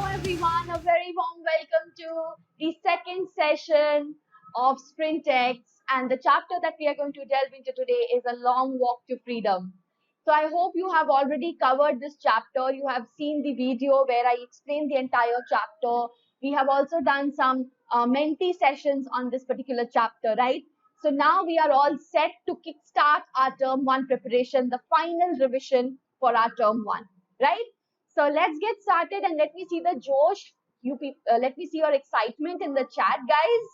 everyone, a very warm welcome to the second session of Sprintex. And the chapter that we are going to delve into today is A Long Walk to Freedom. So I hope you have already covered this chapter. You have seen the video where I explained the entire chapter. We have also done some mentee sessions on this particular chapter, right? So now we are all set to kickstart our term one preparation, the final revision for our term one, right? So let's get started and let me see the Josh. Let me see your excitement in the chat, guys.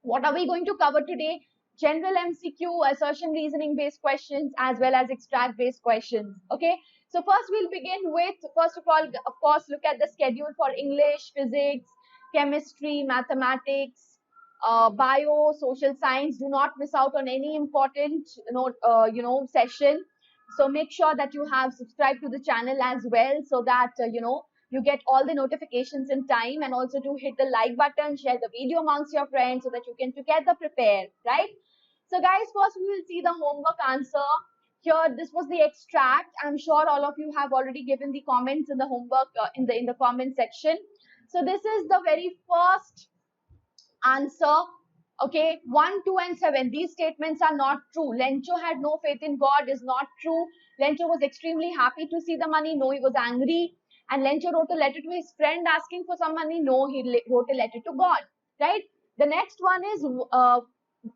What are we going to cover today? General MCQ, assertion reasoning based questions, as well as extract based questions. Okay. So first we'll begin with, first of all, of course, look at the schedule for English, physics, chemistry, mathematics, bio, social science. Do not miss out on any important, session. So make sure that you have subscribed to the channel as well, so that you get all the notifications in time, and also to hit the like button, share the video amongst your friends so that you can together prepare, right? So guys, first we will see the homework answer. Here, this was the extract. I'm sure all of you have already given the comments in the homework in the comment section. So this is the very first answer. Okay, 1, 2, and 7. These statements are not true. Lencho had no faith in God is not true. Lencho was extremely happy to see the money. No, he was angry. And Lencho wrote a letter to his friend asking for some money. No, he wrote a letter to God. Right? The next one is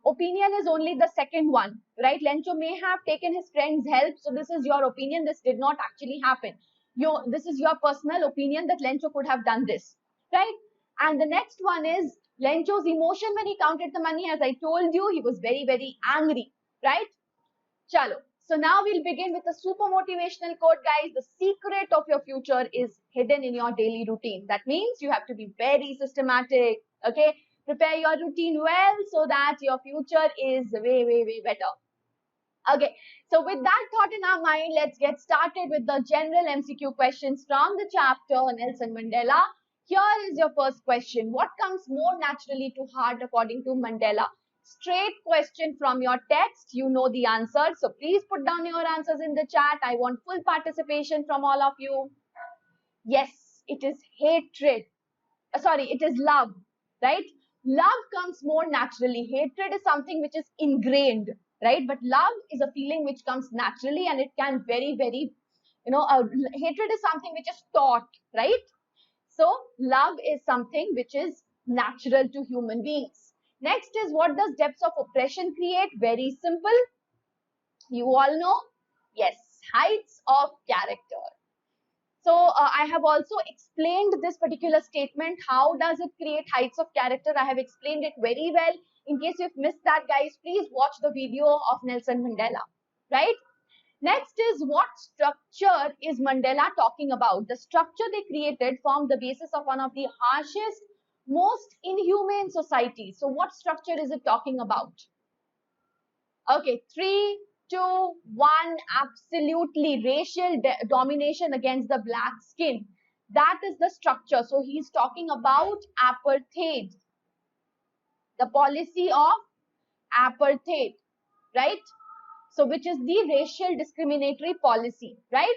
opinion is only the second one. Right? Lencho may have taken his friend's help. So this is your opinion. This did not actually happen. This is your personal opinion that Lencho could have done this. Right? And the next one is Lencho's emotion when he counted the money. As I told you, he was very, very angry, right? Chalo. So now we'll begin with a super motivational quote, guys. The secret of your future is hidden in your daily routine. That means you have to be very systematic, okay? Prepare your routine well so that your future is way, way, way better. Okay, so with that thought in our mind, let's get started with the general MCQ questions from the chapter Nelson Mandela. Here is your first question. What comes more naturally to heart according to Mandela? Straight question from your text. You know the answer. So please put down your answers in the chat. I want full participation from all of you. Yes, it is hatred. Sorry, it is love, right? Love comes more naturally. Hatred is something which is ingrained, right? But love is a feeling which comes naturally, and it can very, very, hatred is something which is taught, right? So love is something which is natural to human beings. Next is, what does depths of oppression create? Very simple. You all know. Yes, heights of character. So I have also explained this particular statement. How does it create heights of character? I have explained it very well. In case you've missed that, guys, please watch the video of Nelson Mandela, right? Next is, what structure is Mandela talking about? The structure they created formed the basis of one of the harshest, most inhumane societies. So what structure is it talking about? Okay, 3, 2, 1, absolutely. Racial domination against the black skin. That is the structure. So he's talking about apartheid. The policy of apartheid, right? So which is the racial discriminatory policy, right?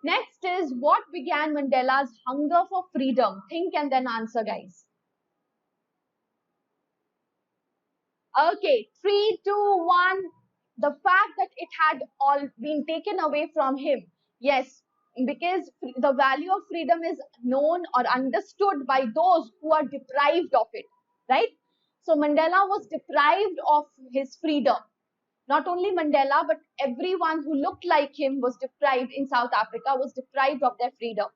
Next is, what began Mandela's hunger for freedom? Think and then answer, guys. Okay, 3, 2, 1. The fact that it had all been taken away from him. Yes, because the value of freedom is known or understood by those who are deprived of it, right? So Mandela was deprived of his freedom. Not only Mandela, but everyone who looked like him was deprived in South Africa, was deprived of their freedom.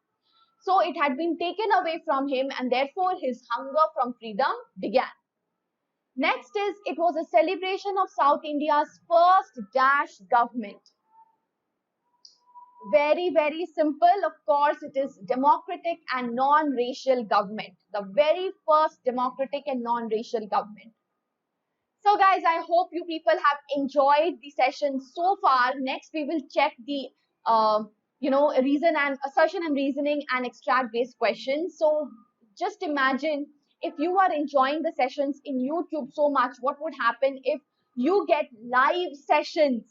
So it had been taken away from him, and therefore his hunger from freedom began. Next is, it was a celebration of South India's first Dash government. Very, very simple. Of course, it is democratic and non-racial government. The very first democratic and non-racial government. So guys, I hope you people have enjoyed the session so far. Next, we will check the, reason and assertion and reasoning and extract based questions. So just imagine, if you are enjoying the sessions in YouTube so much, what would happen if you get live sessions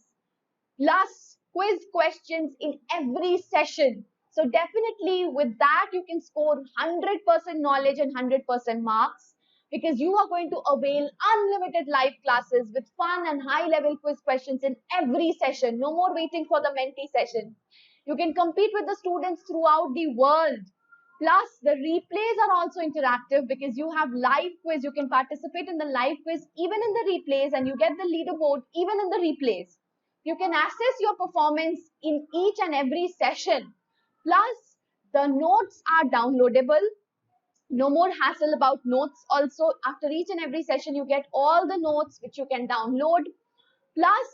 plus quiz questions in every session? So definitely with that, you can score 100% knowledge and 100% marks, because you are going to avail unlimited live classes with fun and high level quiz questions in every session. No more waiting for the mentee session. You can compete with the students throughout the world. Plus, the replays are also interactive because you have live quiz. You can participate in the live quiz even in the replays, and you get the leaderboard even in the replays. You can assess your performance in each and every session. Plus, the notes are downloadable. No more hassle about notes. Also, after each and every session, you get all the notes which you can download. Plus,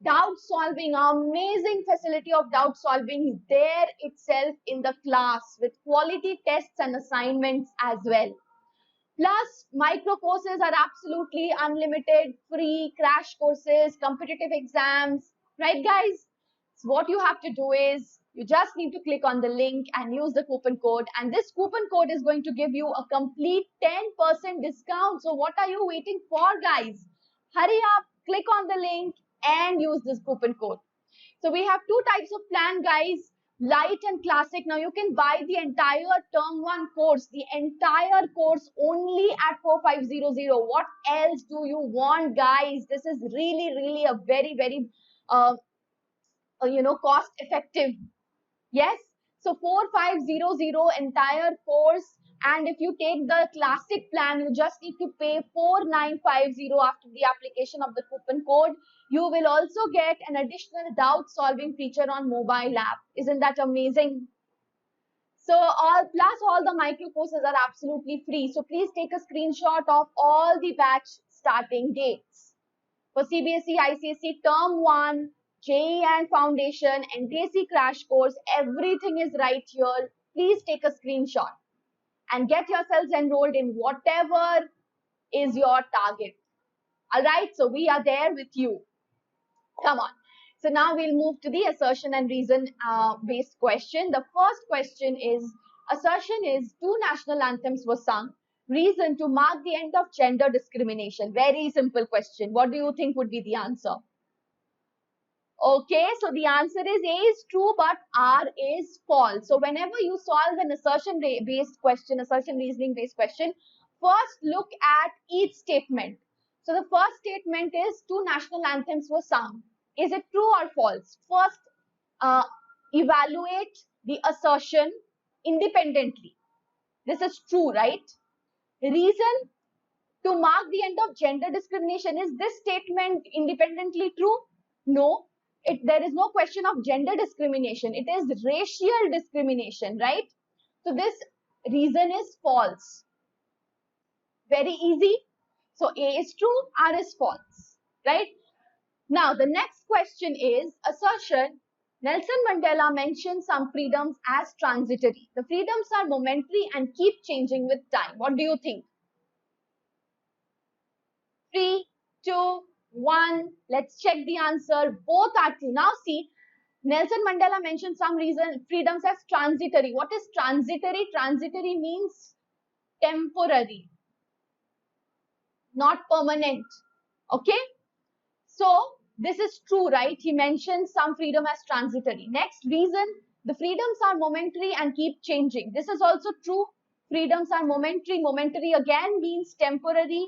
doubt solving, amazing facility of doubt solving there itself in the class with quality tests and assignments as well. Plus, micro courses are absolutely unlimited, free crash courses, competitive exams, right, guys? So what you have to do is you just need to click on the link and use the coupon code. And this coupon code is going to give you a complete 10% discount. So what are you waiting for, guys? Hurry up, click on the link and use this coupon code. So we have two types of plan, guys. Light and classic. Now you can buy the entire term 1 course, the entire course only at 4500. What else do you want, guys? This is really a very cost effective. Yes. So 4500 entire course, and if you take the classic plan, you just need to pay 4950 after the application of the coupon code. You will also get an additional doubt solving feature on mobile app. Isn't that amazing? So all the micro courses are absolutely free. So please take a screenshot of all the batch starting dates. For CBSE, ICSE, Term 1, JEE and Foundation, NTSE Crash Course, everything is right here. Please take a screenshot and get yourselves enrolled in whatever is your target. Alright, so we are there with you. Come on. So now we'll move to the assertion and reason based question. The first question is, assertion is 2 national anthems were sung. Reason, to mark the end of gender discrimination. Very simple question. What do you think would be the answer? Okay, so the answer is A is true, but R is false. So whenever you solve an assertion based question, assertion reasoning based question, first look at each statement. So the first statement is 2 national anthems were sung. Is it true or false? First, evaluate the assertion independently. This is true, right? Reason, to mark the end of gender discrimination. Is this statement independently true? No. There is no question of gender discrimination. It is racial discrimination, right? So this reason is false. Very easy. So A is true, R is false, right? Now the next question is assertion. Nelson Mandela mentioned some freedoms as transitory. The freedoms are momentary and keep changing with time. What do you think? 3, 2, 1. Let's check the answer. Both are true. Now see, Nelson Mandela mentioned some freedoms as transitory. What is transitory? Transitory means temporary, not permanent. Okay? So this is true, right? He mentioned some freedom as transitory. Next, reason, the freedoms are momentary and keep changing. This is also true. Freedoms are momentary. Momentary again means temporary.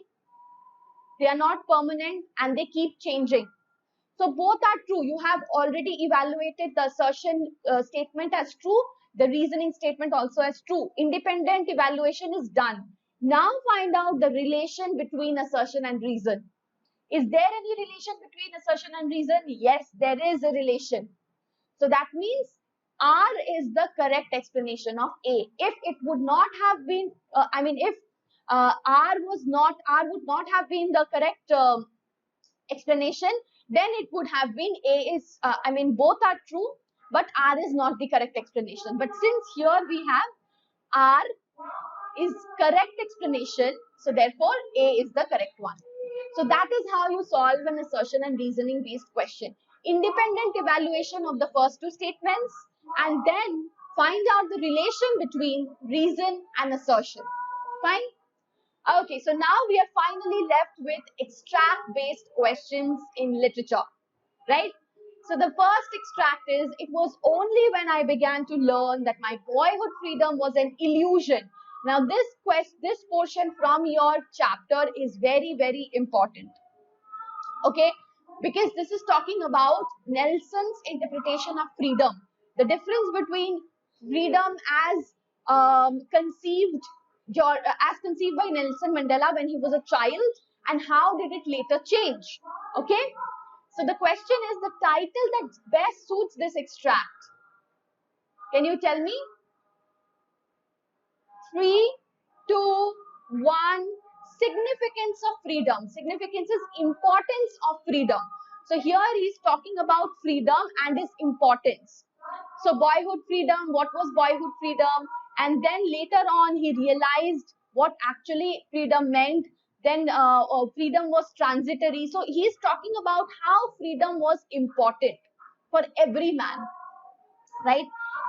They are not permanent and they keep changing. So both are true. You have already evaluated the assertion statement as true. The reasoning statement also as true. Independent evaluation is done. Now find out the relation between assertion and reason. Is there any relation between assertion and reason? Yes, there is a relation. So that means R is the correct explanation of A. If it would not have been, if R would not have been the correct explanation, then it would have been A is, both are true, but R is not the correct explanation. But since here we have R is correct explanation, so therefore A is the correct one. So that is how you solve an assertion and reasoning based question. Independent evaluation of the first two statements and then find out the relation between reason and assertion. Fine? Okay, so now we are finally left with extract based questions in literature, right? So the first extract is, it was only when I began to learn that my boyhood freedom was an illusion. Now this portion from your chapter is very, very important. Okay, because this is talking about Nelson's interpretation of freedom, the difference between freedom as conceived by Nelson Mandela when he was a child, and how did it later change. Okay, so the question is the title that best suits this extract. Can you tell me? 3, 2, 1. Significance of freedom. Significance is importance of freedom. So here he's talking about freedom and its importance. So boyhood freedom, what was boyhood freedom? And then later on he realized what actually freedom meant. Then freedom was transitory. So he's talking about how freedom was important for every man, right?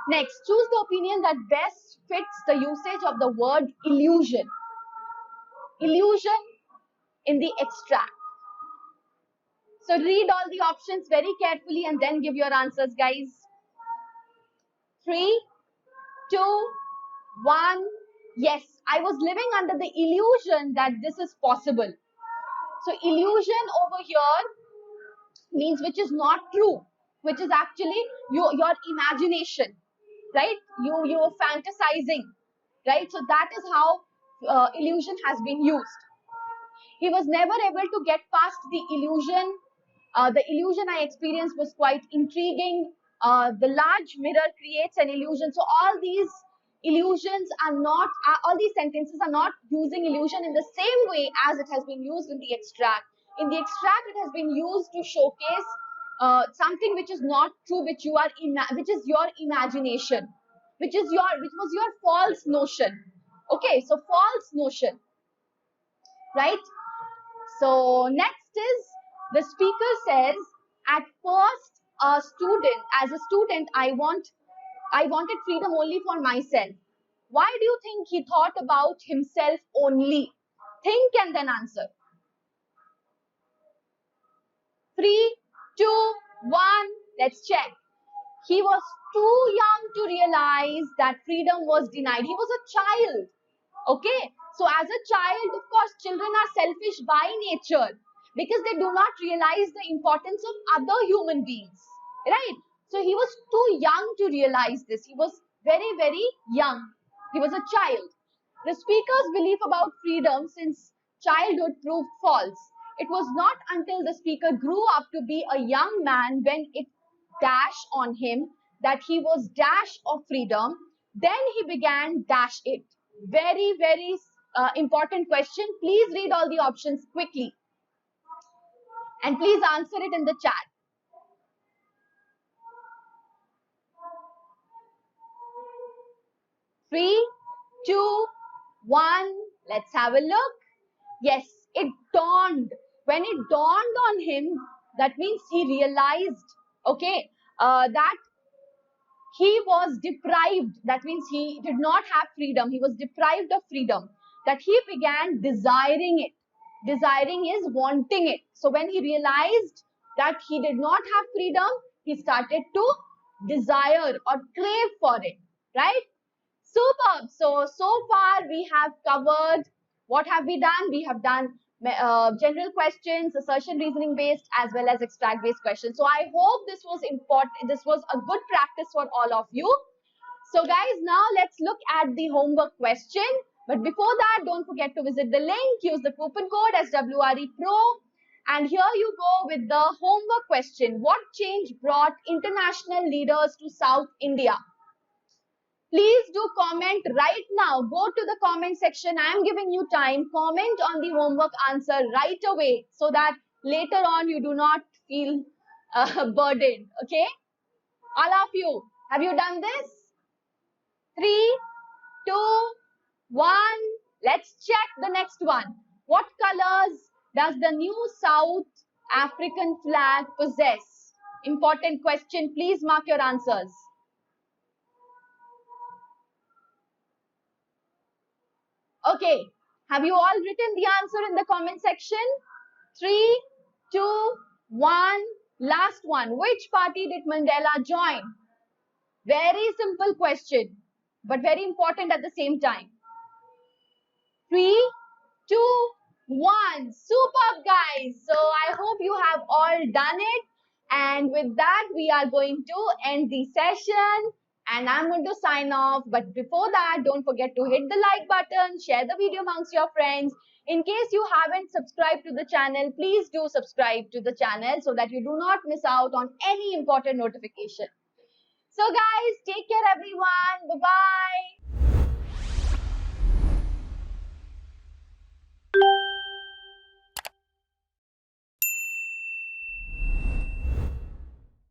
Next, choose the opinion that best fits the usage of the word illusion. Illusion in the extract. So read all the options very carefully and then give your answers, guys. 3, 2, 1. Yes, I was living under the illusion that this is possible. So illusion over here means which is not true, which is actually your imagination, right? You're fantasizing, right? So that is how illusion has been used. He was never able to get past the illusion. The illusion I experienced was quite intriguing. The large mirror creates an illusion. So all these illusions are not, all these sentences are not using illusion in the same way as it has been used in the extract. In the extract, it has been used to showcase something which is not true, which is your imagination, which was your false notion. Okay, so false notion, right? So next is, the speaker says, at first, as a student, I wanted freedom only for myself. Why do you think he thought about himself only? Think and then answer. 3, 2, 1. Let's check. He was too young to realize that freedom was denied. He was a child. Okay, so as a child, of course, children are selfish by nature because they do not realize the importance of other human beings, right? So he was too young to realize this. He was very, very young. He was a child. The speaker's belief about freedom since childhood proved false. It was not until the speaker grew up to be a young man when it dashed on him that he was dashed of freedom. Then he began dash it. Very, very important question. Please read all the options quickly. And please answer it in the chat. 3, 2, 1. Let's have a look. Yes, it dawned. When it dawned on him, that means he realized, okay, that he was deprived. That means he did not have freedom. He was deprived of freedom. That he began desiring it. Desiring is wanting it. So when he realized that he did not have freedom, he started to desire or crave for it. Right? Superb. So far we have covered, what have we done? We have done general questions, assertion reasoning based, as well as extract based questions. So I hope this was important. This was a good practice for all of you. So guys, now let's look at the homework question. But before that, don't forget to visit the link, use the coupon code SWRE Pro. And here you go with the homework question. What change brought international leaders to South India? Please do comment right now. Go to the comment section. I am giving you time. Comment on the homework answer right away so that later on you do not feel burdened. Okay? All of you, have you done this? 3, 2, 1. Let's check the next one. What colors does the new South African flag possess? Important question. Please mark your answers. Okay, have you all written the answer in the comment section? 3, 2, 1. Last one. Which party did Mandela join? Very simple question, but very important at the same time. 3, 2, 1. Superb, guys. So I hope you have all done it. And with that, we are going to end the session. And I'm going to sign off. But before that, don't forget to hit the like button, share the video amongst your friends. In case you haven't subscribed to the channel, please do subscribe to the channel so that you do not miss out on any important notification. So guys, take care everyone. Bye-bye.